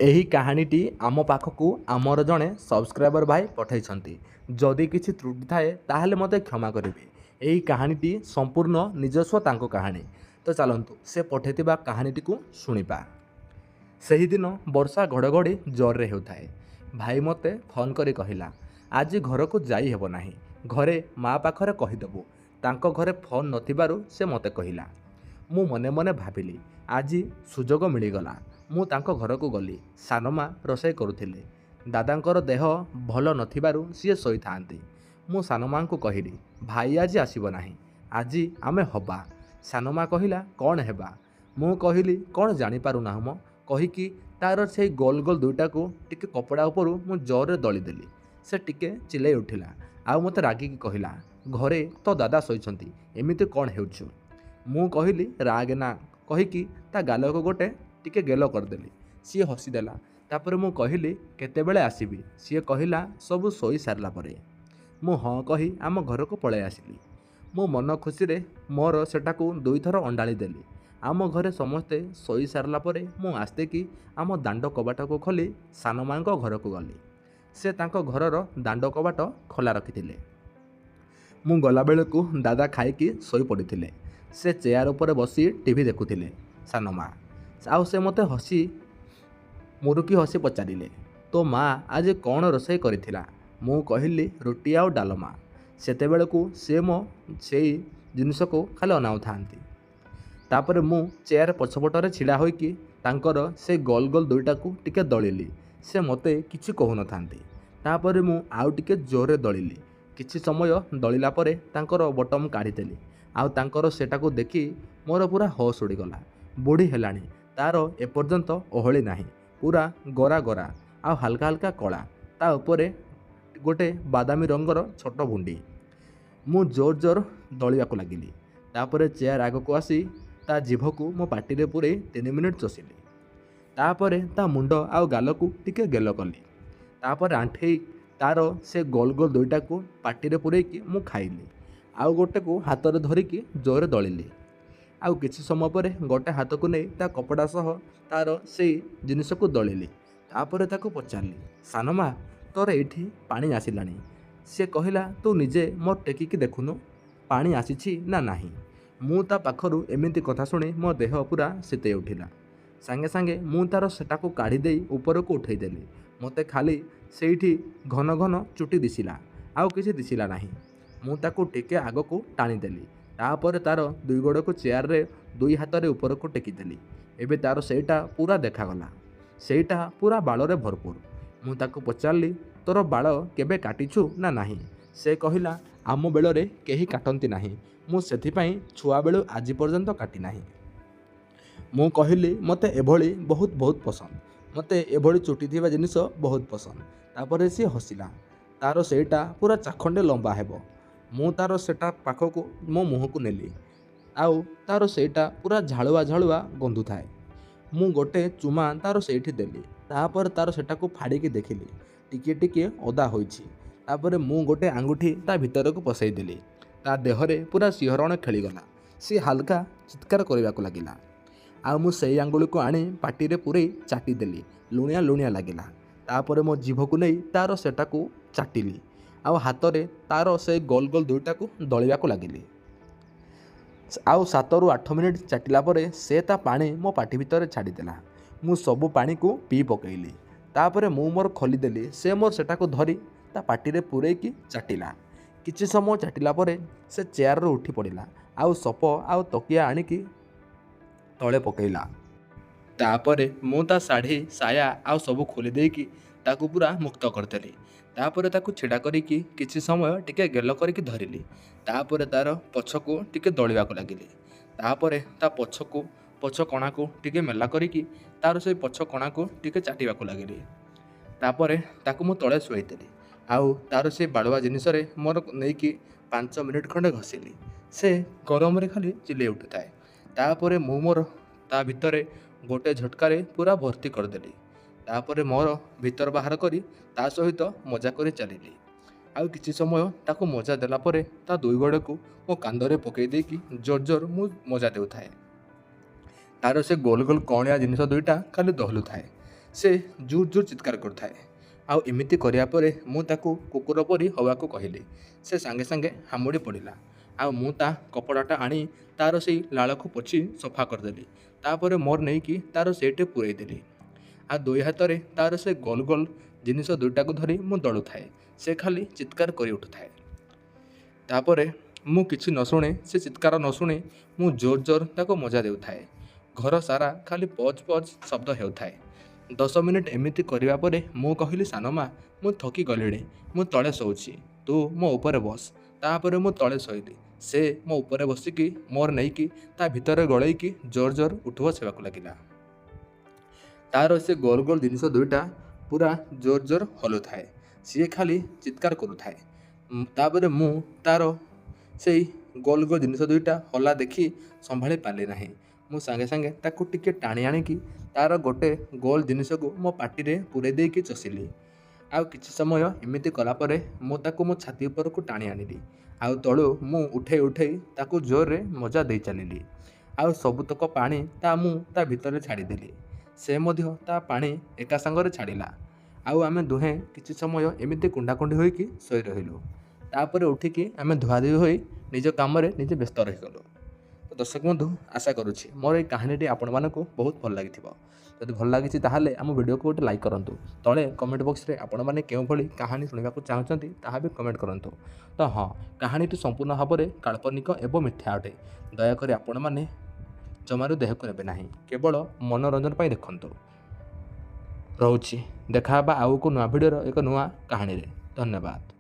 ଏହି କାହାଣୀଟି ଆମ ପାଖକୁ ଆମର ଜଣେ ସବସ୍କ୍ରାଇବର ଭାଇ ପଠାଇଛନ୍ତି। ଯଦି କିଛି ତ୍ରୁଟି ଥାଏ ତାହେଲେ ମୋତେ କ୍ଷମା କରିବେ। ଏହି କାହାଣୀଟି ସମ୍ପୂର୍ଣ୍ଣ ନିଜସ୍ୱ ତାଙ୍କ କାହାଣୀ। ତ ଚାଲନ୍ତୁ ସେ ପଠାଇଥିବା କାହାଣୀଟିକୁ ଶୁଣିବା। ସେହିଦିନ ବର୍ଷା ଘଡ଼ଘଡ଼ି ଜୋରରେ ହେଉଥାଏ। ଭାଇ ମୋତେ ଫୋନ୍ କରି କହିଲା, ଆଜି ଘରକୁ ଯାଇ ହେବ ନାହିଁ, ଘରେ ମା ପାଖରେ କହିଦେବୁ। ତାଙ୍କ ଘରେ ଫୋନ୍ ନଥିବାରୁ ସେ ମୋତେ କହିଲା। ମୁଁ ମନେ ମନେ ଭାବିଲି, ଆଜି ସୁଯୋଗ ମିଳିଗଲା। ମୁଁ ତାଙ୍କ ଘରକୁ ଗଲି। ସାନମା ରୋଷେଇ କରୁଥିଲେ। ଦାଦାଙ୍କର ଦେହ ଭଲ ନଥିବାରୁ ସିଏ ଶୋଇଥାନ୍ତି। ମୁଁ ସାନମାଙ୍କୁ କହିଲି, ଭାଇ ଆଜି ଆସିବ ନାହିଁ, ଆଜି ଆମେ ହବା। ସାନମା କହିଲା, କ'ଣ ହେବା? ମୁଁ କହିଲି, କ'ଣ ଜାଣିପାରୁନାହୁଁ ମ, କହିକି ତାର ସେଇ ଗୋଲ ଗୋଲ ଦୁଇଟାକୁ ଟିକେ କପଡ଼ା ଉପରୁ ମୁଁ ଜୋରରେ ଦଳିଦେଲି। ସେ ଟିକେ ଚିଲେଇ ଉଠିଲା, ଆଉ ମୋତେ ରାଗିକି କହିଲା, ଘରେ ତୋ ଦାଦା ଶୋଇଛନ୍ତି, ଏମିତି କ'ଣ ହେଉଛୁ? ମୁଁ କହିଲି, ରାଗେନା, କହିକି ତା ଗାଲକୁ ଗୋଟେ ଟିକେ ଗେଲ କରିଦେଲି। ସିଏ ହସିଦେଲା। ତାପରେ ମୁଁ କହିଲି, କେତେବେଳେ ଆସିବି? ସିଏ କହିଲା, ସବୁ ଶୋଇ ସାରିଲା ପରେ। ମୁଁ ହଁ କହି ଆମ ଘରକୁ ପଳାଇ ଆସିଲି। ମୁଁ ମନ ଖୁସିରେ ମୋର ସେଟାକୁ ଦୁଇଥର ଅଣ୍ଡାଳି ଦେଲି। ଆମ ଘରେ ସମସ୍ତେ ଶୋଇ ସାରିଲା ପରେ ମୁଁ ଆସ୍ତେକି ଆମ ଦାଣ୍ଡ କବାଟକୁ ଖୋଲି ସାନମାଙ୍କ ଘରକୁ ଗଲି। ସେ ତାଙ୍କ ଘରର ଦାଣ୍ଡ କବାଟ ଖୋଲା ରଖିଥିଲେ। ମୁଁ ଗଲାବେଳକୁ ଦାଦା ଖାଇକି ଶୋଇପଡ଼ିଥିଲେ। ସେ ଚେୟାର ଉପରେ ବସି ଟିଭି ଦେଖୁଥିଲେ। ସାନମା ଆଉ ସେ ମୋତେ ମୁରୁକି ହସି ପଚାରିଲେ, ତୋ ମା ଆଜି କ'ଣ ରୋଷେଇ କରିଥିଲା? ମୁଁ କହିଲି, ରୁଟି ଆଉ ଡାଲମା। ସେତେବେଳକୁ ସେ ମୋ ସେଇ ଜିନିଷକୁ ଖାଲି ଅନାଉଥାନ୍ତି। ତାପରେ ମୁଁ ଚେୟାର ପଛପଟରେ ଛିଡ଼ା ହୋଇକି ତାଙ୍କର ସେ ଗୋଲ ଗୋଲ ଦୁଇଟାକୁ ଟିକେ ଦଳିଲି। ସେ ମୋତେ କିଛି କହୁନଥାନ୍ତି। ତାପରେ ମୁଁ ଆଉ ଟିକେ ଜୋରରେ ଦଳିଲି। କିଛି ସମୟ ଦଳିଲା ପରେ ତାଙ୍କର ବଟମ କାଢ଼ିଦେଲି। ଆଉ ତାଙ୍କର ସେଟାକୁ ଦେଖି ମୋର ପୁରା ହୋସ୍ ଉଡ଼ିଗଲା। ବୁଢ଼ୀ ହେଲାଣି, ତାର ଏପର୍ଯ୍ୟନ୍ତ ଓହଳି ନାହିଁ, ପୁରା ଗୋରା ଗୋରା ଆଉ ହାଲକା ହାଲକା କଳା, ତା ଉପରେ ଗୋଟେ ବାଦାମୀ ରଙ୍ଗର ଛୋଟ ଭୁଣ୍ଡି। ମୁଁ ଜୋର ଜୋର ଦଳିବାକୁ ଲାଗିଲି। ତାପରେ ଚେୟାର ଆଗକୁ ଆସି ତା ଜିଭକୁ ମୋ ପାଟିରେ ପୂରେଇ 3 ମିନିଟ୍ ଚୋଷିଲି। ତାପରେ ତା ମୁଣ୍ଡ ଆଉ ଗାଲକୁ ଟିକେ ଗେଲ କଲି। ତାପରେ ଆଣ୍ଠେଇ ତାର ସେ ଗୋଲ ଗୋଲ ଦୁଇଟାକୁ ପାଟିରେ ପୂରେଇକି ମୁଁ ଖାଇଲି। ଆଉ ଗୋଟେକୁ ହାତରେ ଧରିକି ଜୋରରେ ଦଳିଲି। ଆଉ କିଛି ସମୟ ପରେ ଗୋଟେ ହାତକୁ ନେଇ ତା କପଡ଼ା ସହ ତାର ସେଇ ଜିନିଷକୁ ଦଳିଲି। ତାପରେ ତାକୁ ପଚାରିଲି, ସାନମା, ତୋର ଏଇଠି ପାଣି ଆସିଲାଣି। ସେ କହିଲା, ତୁ ନିଜେ ମୋର ଟେକିକି ଦେଖୁନୁ, ପାଣି ଆସିଛି ନା ନାହିଁ। ମୁଁ ତା ପାଖରୁ ଏମିତି କଥା ଶୁଣି ମୋ ଦେହ ପୁରା ଶୀତେଇ ଉଠିଲା। ସାଙ୍ଗେ ସାଙ୍ଗେ ମୁଁ ତାର ସେଟାକୁ କାଢ଼ି ଦେଇ ଉପରକୁ ଉଠେଇଦେଲି। ମୋତେ ଖାଲି ସେଇଠି ଘନ ଘନ ଚୁଟି ଦିଶିଲା, ଆଉ କିଛି ଦିଶିଲା ନାହିଁ। ମୁଁ ତାକୁ ଟିକେ ଆଗକୁ ଟାଣିଦେଲି। ତାପରେ ତାର ଦୁଇ ଗୋଡ଼କୁ ଚେୟାରରେ ଦୁଇ ହାତରେ ଉପରକୁ ଟେକିଦେଲି। ଏବେ ତାର ସେଇଟା ପୁରା ଦେଖାଗଲା। ସେଇଟା ପୁରା ବାଳରେ ଭରପୁର। ମୁଁ ତାକୁ ପଚାରିଲି, ତୋର ବାଳ କେବେ କାଟିଛୁ ନା ନାହିଁ? ସେ କହିଲା, ଆମ ବେଳରେ କେହି କାଟନ୍ତି ନାହିଁ, ମୁଁ ସେଥିପାଇଁ ଛୁଆବେଳୁ ଆଜି ପର୍ଯ୍ୟନ୍ତ କାଟି ନାହିଁ। ମୁଁ କହିଲି, ମୋତେ ଏଭଳି ବହୁତ ବହୁତ ପସନ୍ଦ, ମୋତେ ଏଭଳି ଚୁଟି ଥିବା ଜିନିଷ ବହୁତ ପସନ୍ଦ। ତାପରେ ସିଏ ହସିଲା। ତାର ସେଇଟା ପୁରା ଚାଖଣ୍ଡେ ଲମ୍ବା ହେବ। ମୁଁ ତାର ସେଟା ପାଖକୁ ମୋ ମୁହଁକୁ ନେଲି। ଆଉ ତାର ସେଇଟା ପୁରା ଝାଳୁଆ ଝାଳୁଆ ଗନ୍ଧୁଥାଏ। ମୁଁ ଗୋଟେ ଚୁମା ତାର ସେଇଠି ଦେଲି। ତାପରେ ତାର ସେଟାକୁ ଫାଡ଼ିକି ଦେଖିଲି, ଟିକିଏ ଟିକିଏ ଓଦା ହୋଇଛି। ତାପରେ ମୁଁ ଗୋଟେ ଆଙ୍ଗୁଠି ତା ଭିତରକୁ ପଶାଇ ଦେଲି। ତା ଦେହରେ ପୁରା ଶିହରଣ ଖେଳିଗଲା। ସେ ହାଲକା ଚିତ୍କାର କରିବାକୁ ଲାଗିଲା। ଆଉ ମୁଁ ସେଇ ଆଙ୍ଗୁଳିକୁ ଆଣି ପାଟିରେ ପୂରେଇ ଚାଟିଦେଲି। ଲୁଣିଆ ଲୁଣିଆ ଲାଗିଲା। ତାପରେ ମୋ ଜିଭକୁ ନେଇ ତାର ସେଟାକୁ ଚାଟିଲି। ଆଉ ହାତରେ ତାର ସେଇ ଗୋଲ ଗୋଲ ଦୁଇଟାକୁ ଦଳିବାକୁ ଲାଗିଲି। ଆଉ 7ରୁ 8 ମିନିଟ୍ ଚାଟିଲା ପରେ ସେ ତା ପାଣି ମୋ ପାଟି ଭିତରେ ଛାଡ଼ିଦେଲା। ମୁଁ ସବୁ ପାଣିକୁ ପିଇ ପକାଇଲି। ତାପରେ ମୁଁ ମୋର ଖୋଲିଦେଲି। ସେ ମୋର ସେଟାକୁ ଧରି ତା ପାଟିରେ ପୂରେଇକି ଚାଟିଲା। କିଛି ସମୟ ଚାଟିଲା ପରେ ସେ ଚେୟାରରୁ ଉଠି ପଡ଼ିଲା। ଆଉ ସପ ଆଉ ତକିଆ ଆଣିକି ତଳେ ପକାଇଲା। ତାପରେ ମୁଁ ତା ଶାଢ଼ୀ, ସାୟା ଆଉ ସବୁ ଖୋଲି ଦେଇକି ତାକୁ ପୁରା ମୁକ୍ତ କରିଦେଲି। ତାପରେ ତାକୁ ଛିଡ଼ା କରିକି କିଛି ସମୟ ଟିକେ ଗେଲ କରିକି ଧରିଲି। ତାପରେ ତାର ପଛକୁ ଟିକେ ଦଳିବାକୁ ଲାଗିଲି। ତାପରେ ତା ପଛ କଣାକୁ ଟିକେ ମେଲା କରିକି ତାର ସେଇ ପଛ କଣାକୁ ଟିକେ ଚାଟିବାକୁ ଲାଗିଲି। ତାପରେ ତାକୁ ମୁଁ ତଳେ ଶୁଆଇଦେଲି। ଆଉ ତାର ସେଇ ବାଳୁଆ ଜିନିଷରେ ମୋର ନେଇକି 5 ମିନିଟ୍ ଖଣ୍ଡେ ଘଷିଲି। ସେ ଗରମରେ ଖାଲି ଚିଲେଇ ଉଠୁଥାଏ। ତାପରେ ମୁଁ ମୋର ତା ଭିତରେ ଗୋଟେ ଝଟକାରେ ପୁରା ଭର୍ତ୍ତି କରିଦେଲି। ତାପରେ ମୋର ଭିତର ବାହାର କରି ତା ସହିତ ମଜା କରି ଚାଲିଲି। ଆଉ କିଛି ସମୟ ତାକୁ ମଜା ଦେଲା ପରେ ତା ଦୁଇ ଗୋଡ଼କୁ ମୋ କାନ୍ଧରେ ପକାଇ ଦେଇକି ଜୋର ଜୋର ମୁଁ ମଜା ଦେଉଥାଏ। ତାର ସେ ଗୋଲ ଗୋଲ କଅଁଳିଆ ଜିନିଷ ଦୁଇଟା ଖାଲି ଦହଲୁଥାଏ। ସେ ଜୋର ଜୋର ଚିତ୍କାର କରୁଥାଏ। ଆଉ ଏମିତି କରିବା ପରେ ମୁଁ ତାକୁ କୁକୁର ପରି ହେବାକୁ କହିଲି। ସେ ସାଙ୍ଗେ ସାଙ୍ଗେ ହାମୁଡ଼ି ପଡ଼ିଲା। ଆଉ ମୁଁ ତା କପଡ଼ାଟା ଆଣି ତା'ର ସେଇ ଲାଳକୁ ପୋଛି ସଫା କରିଦେଲି। ତାପରେ ମୋର ନେଇକି ତା'ର ସେଇଠି ପୂରେଇ ଦେଲି। ଆଉ ଦୁଇ ହାତରେ ତା'ର ସେ ଗୋଲ ଗୋଲ ଜିନିଷ ଦୁଇଟାକୁ ଧରି ମୁଁ ଦଳୁଥାଏ। ସେ ଖାଲି ଚିତ୍କାର କରି ଉଠୁଥାଏ। ତାପରେ ମୁଁ କିଛି ନ ଶୁଣେ, ସେ ଚିତ୍କାର ନ ଶୁଣେ ମୁଁ ଜୋର ଜୋର ତାକୁ ମଜା ଦେଉଥାଏ। ଘର ସାରା ଖାଲି ପଚ୍ ପଚ୍ ଶବ୍ଦ ହେଉଥାଏ। 10 ମିନିଟ୍ ଏମିତି କରିବା ପରେ ମୁଁ କହିଲି, ସାନ ମା, ମୁଁ ଥକି ଗଲିଣି। ମୁଁ ତଳେ ଶୋଉଛି। ତୁ ମୋ ଉପରେ ବସ। ତାପରେ ମୁଁ ତଳେ ଶୋଇଲି। ସେ ମୋ ଉପରେ ବସିକି ମୋର ନେଇକି ତା ଭିତରେ ଗଳେଇକି ଜୋର ଜୋର ଉଠ ବସ ହେବାକୁ ଲାଗିଲା। ତା'ର ସେ ଗୋଲ ଗୋଲ ଜିନିଷ ଦୁଇଟା ପୁରା ଜୋର ଜୋର ହଲୁଥାଏ। ସିଏ ଖାଲି ଚିତ୍କାର କରୁଥାଏ। ତାପରେ ମୁଁ ତା'ର ସେଇ ଗୋଲ ଗୋଲ ଜିନିଷ ଦୁଇଟା ହଲା ଦେଖି ସମ୍ଭାଳି ପାରିଲି ନାହିଁ। ମୁଁ ସାଙ୍ଗେ ସାଙ୍ଗେ ତାକୁ ଟିକେ ଟାଣି ଆଣିକି ତା'ର ଗୋଟେ ଗୋଲ ଜିନିଷକୁ ମୋ ପାଟିରେ ପୂରେଇ ଦେଇକି ଚଷିଲି। ଆଉ କିଛି ସମୟ ଏମିତି କଲା ପରେ ମୁଁ ତାକୁ ମୋ ଛାତି ଉପରକୁ ଟାଣି ଆଣିଲି। ଆଉ ତଳୁ ମୁଁ ଉଠେଇ ଉଠେଇ ତାକୁ ଜୋରରେ ମଜା ଦେଇ ଚାଲିଲି। ଆଉ ସବୁତକ ପାଣି ମୁଁ ତା ଭିତରେ ଛାଡ଼ିଦେଲି। ସେ ମଧ୍ୟ ତା ପାଣି ଏକା ସାଙ୍ଗରେ ଛାଡ଼ିଲା। ଆଉ ଆମେ ଦୁହେଁ କିଛି ସମୟ ଏମିତି କୁଣ୍ଡାକୁଣ୍ଡି ହୋଇକି ଶୋଇ ରହିଲୁ। ତାପରେ ଉଠିକି ଆମେ ଧୁଆଧୁଇ ହୋଇ ନିଜ କାମରେ ନିଜେ ବ୍ୟସ୍ତ ରହିଗଲୁ। ତ ଦର୍ଶକ ବନ୍ଧୁ, ଆଶା କରୁଛି ମୋର এই କାହାଣୀଟି ଆପଣମାନଙ୍କୁ ବହୁତ ଭଲ ଲାଗିଥିବ। ଯଦି ଭଲ ଲାଗିଛି ତାହେଲେ ଆମ ଭିଡ଼ିଓକୁ ଗୋଟେ ଲାଇକ୍ କରନ୍ତୁ। ତଳେ କମେଣ୍ଟ ବକ୍ସରେ ଆପଣମାନେ କେଉଁଭଳି କାହାଣୀ ଶୁଣିବାକୁ ଚାହୁଁଛନ୍ତି ତାହା ବି କମେଣ୍ଟ କରନ୍ତୁ। ତ ହଁ, କାହାଣୀଟି ସମ୍ପୂର୍ଣ୍ଣ ଭାବରେ କାଳ୍ପନିକ ଏବଂ ମିଥ୍ୟା ଅଟେ। ଦୟାକରି ଆପଣମାନେ ଜମାରୁ ଦେହକୁ ନେବେ ନାହିଁ। କେବଳ ମନୋରଞ୍ଜନ ପାଇଁ ଦେଖନ୍ତୁ। ରହୁଛି। ଦେଖା ହେବା ଆଉ ଏକ ନୂଆ ଭିଡ଼ିଓର ଏକ ନୂଆ କାହାଣୀରେ। ଧନ୍ୟବାଦ।